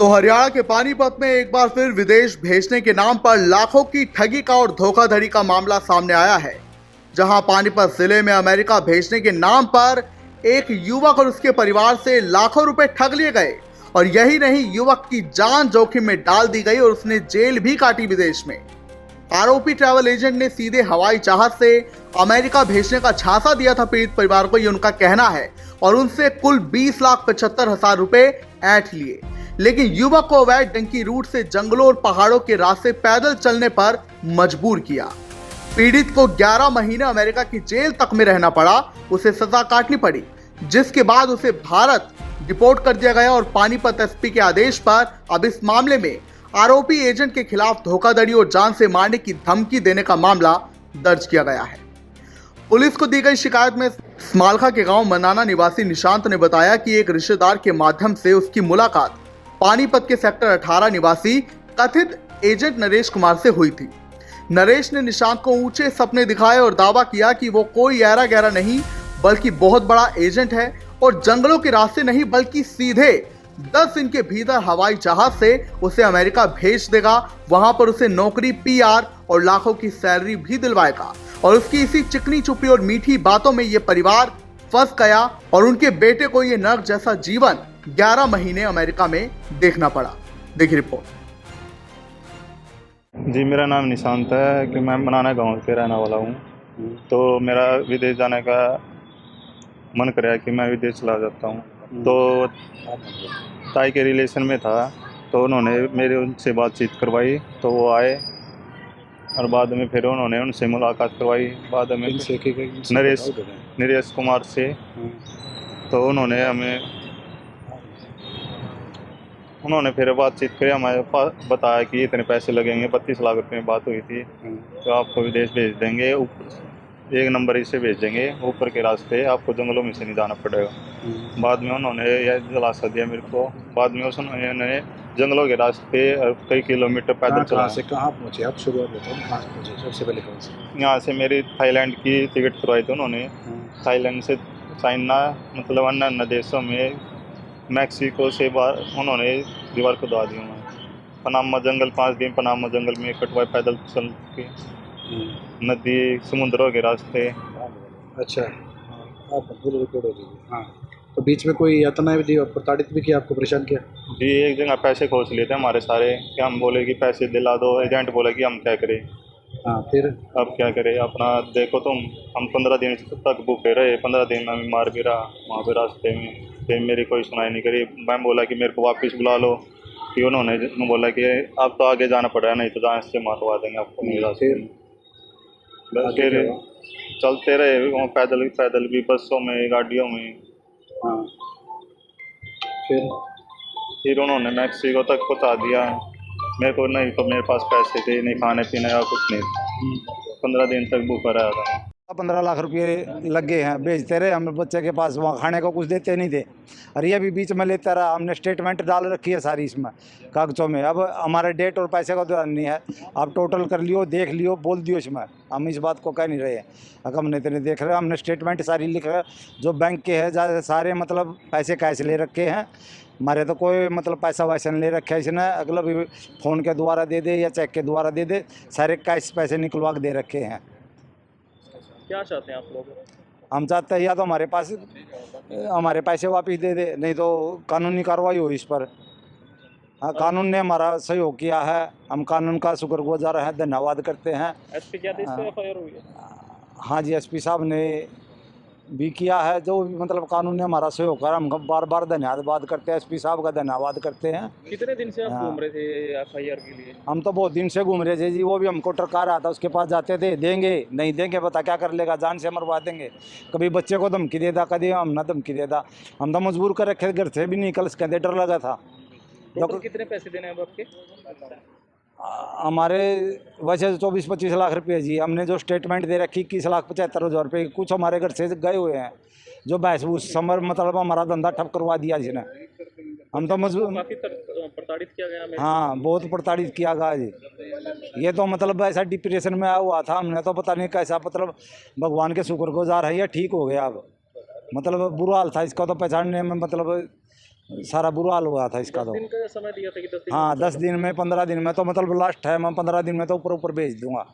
तो हरियाणा के पानीपत में एक बार फिर विदेश भेजने के नाम पर लाखों की ठगी का और धोखाधड़ी का मामला सामने आया है, जहां पानीपत जिले में अमेरिका भेजने के नाम पर एक युवक और उसके परिवार से लाखों रुपए ठग लिए गए। और यही नहीं, युवक की जान जोखिम में डाल दी गई और उसने जेल भी काटी विदेश में। आरोपी ट्रैवल एजेंट ने सीधे हवाई जहाज से अमेरिका भेजने का झांसा दिया था पीड़ित परिवार को, ये उनका कहना है, और उनसे कुल 20,75,000 रुपए ऐंठ लिए। लेकिन युवक को अवैध डंकी रूट से जंगलों और पहाड़ों के रास्ते पैदल चलने पर मजबूर किया। पीड़ित को 11 महीने अमेरिका की जेल तक में रहना पड़ा, उसे सजा काटनी पड़ी, जिसके बाद उसे भारत डिपोर्ट कर दिया गया। और पानीपत एसपी के आदेश पर अब इस मामले में आरोपी एजेंट के खिलाफ धोखाधड़ी और जान से मारने की धमकी देने का मामला दर्ज किया गया है। पुलिस को दी गई शिकायत में स्मालखा के गांव मनाना निवासी निशांत ने बताया कि एक रिश्तेदार के माध्यम से उसकी मुलाकात पानीपत के सेक्टर 18 निवासी कथित एजेंट नरेश कुमार से हुई थी। नरेश ने निशांत को ऊंचे सपने दिखाए और दावा किया कि वो कोई ऐरा गहरा नहीं बल्कि बहुत बड़ा एजेंट है और जंगलों के रास्ते नहीं बल्कि सीधे 10 दिन के भीतर हवाई जहाज से उसे अमेरिका भेज देगा। वहां पर उसे नौकरी, पीआर और लाखों की सैलरी भी दिलवाएगा। और उसकी इसी चिकनी चुपी और मीठी बातों में ये परिवार फंस गया और उनके बेटे को ये नर्क जैसा जीवन 11 महीने अमेरिका में देखना पड़ा। देखिए रिपोर्ट। जी, मेरा नाम निशांत है कि मैं मनाना गांव के रहने वाला हूँ। तो मेरा विदेश जाने का मन कराया कि मैं विदेश चला जाता हूँ। तो ताई के रिलेशन में था, तो उन्होंने मेरे उनसे बातचीत करवाई, तो वो आए और बाद में फिर उन्होंने उनसे मुलाकात करवाई। बाद में नरेश कुमार से, तो उन्होंने फिर बातचीत करी, हमारे पास बताया कि इतने पैसे लगेंगे, 32 लाख रुपए में बात हुई थी, तो आपको विदेश भेज देंगे, एक नंबर से भेज देंगे, ऊपर के रास्ते, आपको जंगलों में से नहीं जाना पड़ेगा। बाद में उन्होंने यह दिलासा दिया मेरे को। बाद में उन्होंने जंगलों के रास्ते कई किलोमीटर पैदल चला। से कहाँ पहुँचे आप? शुरुआत बताओ, कहाँ से पहुँचे सबसे पहले? कहाँ से? यहाँ से मेरी थाईलैंड की टिकट करवाई थी उन्होंने। थाईलैंड से चाइना, मतलब अन्य देशों में, मैक्सिको से उन्होंने दीवार खुदवा दी। पनामा जंगल 5 दिन पनामा जंगल में कटवाए पैदल चल के, नदी समुद्रों के रास्ते। अच्छा, आप फुल रिकॉर्ड हो जाएगी। हाँ, तो बीच में कोई यातना भी दी और प्रताड़ित भी किया, आपको परेशान किया? जी, एक जगह पैसे खोज लिए थे हमारे सारे, कि हम बोले कि पैसे दिला दो। एजेंट बोला कि हम क्या करें। हाँ, फिर अब क्या करें, अपना देखो तुम। हम 15 दिन तक भूखे रहे, 15 दिन में मार भी रहा वहाँ पे रास्ते में। फिर मेरी कोई सुनाई नहीं करी। मैं बोला कि मेरे को वापस बुला लो, कि उन्होंने बोला कि अब तो आगे जाना पड़ेगा, नहीं तो जहाँ से मारवा देंगे आपको नहीं रास्ते में। फिर चलते रहे वहाँ पैदल भी, बसों में, गाड़ियों में। हाँ, फिर उन्होंने मैक्सिको तक पहुँचा दिया मेरे को। नहीं तो मेरे पास पैसे थे नहीं, खाने पीने का कुछ नहीं। 15 दिन तक भूखा रहा था। 15 लाख रुपये लग गए हैं, भेजते रहे हम बच्चे के पास, वहाँ खाने को कुछ देते नहीं थे। और ये भी बीच में लेता रहा। हमने स्टेटमेंट डाल रखी है सारी इसमें कागजों में। अब हमारे डेट और पैसे का ध्यान नहीं है। आप टोटल कर लियो, देख लियो, बोल दियो इसमें। हम इस बात को कह नहीं रहे हैं, अगर हमने इतने देख रहे, हमने स्टेटमेंट सारी लिख रहे जो बैंक के है सारे, मतलब पैसे कैश ले रखे हैं हमारे। तो कोई मतलब पैसा वैसा नहीं ले रखा है इसने। अगला भी फ़ोन के द्वारा दे दे या चेक के द्वारा दे दे, सारे कैश पैसे निकलवा के दे रखे हैं। क्या चाहते हैं आप लोग? हम चाहते हैं या तो हमारे पैसे वापस दे दे, नहीं तो कानूनी कार्रवाई हो इस पर। हाँ, कानून ने हमारा सहयोग किया है, हम कानून का शुक्रगुजार हैं, धन्यवाद करते हैं। एसपी क्या इस पे एफआईआर हुई है? हाँ जी, एसपी साहब ने भी किया है, जो भी मतलब कानून ने हमारा सहयोग करा। हम बार बार धन्यवाद करते हैं, एसपी साहब का धन्यवाद करते हैं। कितने दिन से आप घूम रहे थे एफआईआर के लिए? हम तो बहुत दिन से घूम रहे थे जी। वो भी हमको टरका रहा था, उसके पास जाते थे, देंगे नहीं देंगे बता क्या कर लेगा, जान से मरवा देंगे। कभी बच्चे को धमकी देता, कभी हम ना धमकी देता। हम तो मजबूर कर रखे, घर से भी निकल सकते, डर लगा था। टोटल कितने पैसे देने हैं आपके? हमारे वैसे 24-25 लाख रुपये जी। हमने जो स्टेटमेंट दे रखी 21,75,000 रुपये, कुछ हमारे घर से गए हुए हैं जो बहस भूस समर, मतलब हमारा धंधा ठप करवा दिया जिसने। हम तो मजबूर, काफी प्रताड़ित किया गया। हाँ, बहुत प्रताड़ित किया गया जी। ये तो मतलब ऐसा डिप्रेशन में आया हुआ था, हमने तो पता नहीं कैसा, मतलब भगवान के शुक्रगुजार है, ये ठीक हो गया अब। मतलब बुरा हाल था इसका तो पहचानने में, मतलब सारा बुरा हाल हुआ था इसका 10 तो। दिन का समय दिया था कि 10 दिन हाँ में 10 दिन में 15 दिन में तो मतलब लास्ट है, मैं 15 दिन में तो ऊपर ऊपर भेज दूंगा।